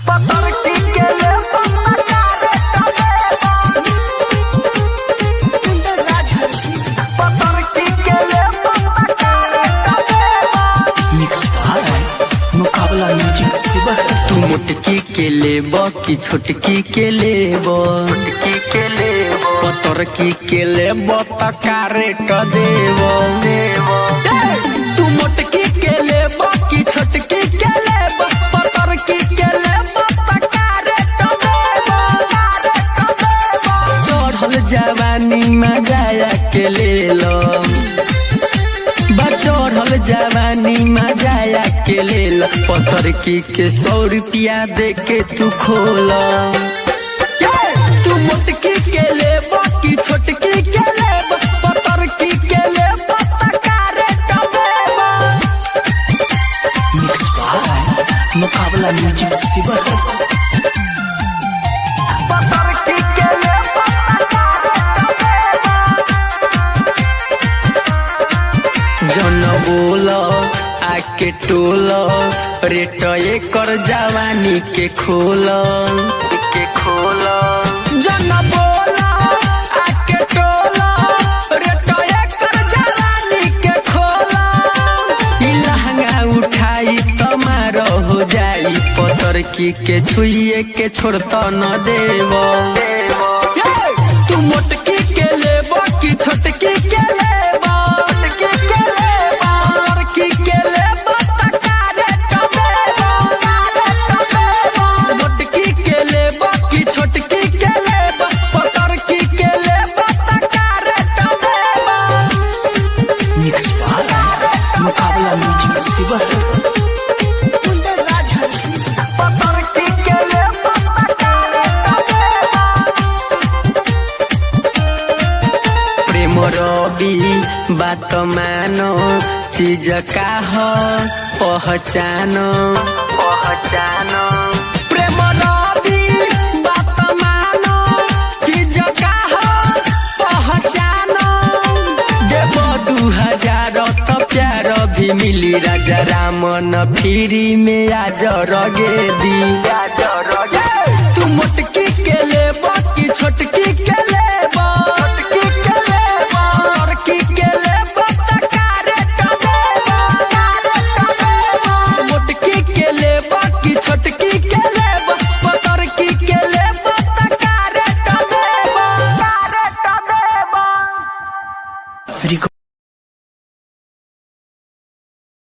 पतरकी के ले पतरकी के ले मिक्स मुकाबला म्यूजिक से तू मोटकी के लेब की छोटकी के लेब पतरकी के ले पतरकी के लेब त का रेट देब तू मोटकी के लेब की छोटकी के लेब पतरकी के लेब त का रेट देब चढ़ल जवानी में जाया के ले लो चढ़ल जवानी में जाया के ले लो पतरकी के 100 रुपया दे के तू खोल तू मोटकी के लेब की छोटकी के लेब पतरकी के लेब त का रेट देब मिक्स मुकाबला म्यूजिक से पतरकी के ले जन बोल आके टोल रेट एकर जवानी के खोल जन बोल आके टोल रेट एकर जवानी के खोल ई लहंगा उठाई तमार हो जाई पतरकी के छुइए के छोड़त न देव तू मोटकी के लेब की छोटकी के लेब पतरकी के लेब त का रेट देब मोटकी के लेब की छोटकी के लेब पतरकी के लेब त का रेट देब मिक्स मुकाबला म्यूजिक से पतरकी के ले प्रेम रवि बात मानो चीज का हो पहचानो प्रेम रवि बात मानो चीज का हो पहचानो देव 2000 तो प्यार भी मिली राजा रामन फ्री में आज रगे दी तू मोटकी के लेब की छोटकी के लेब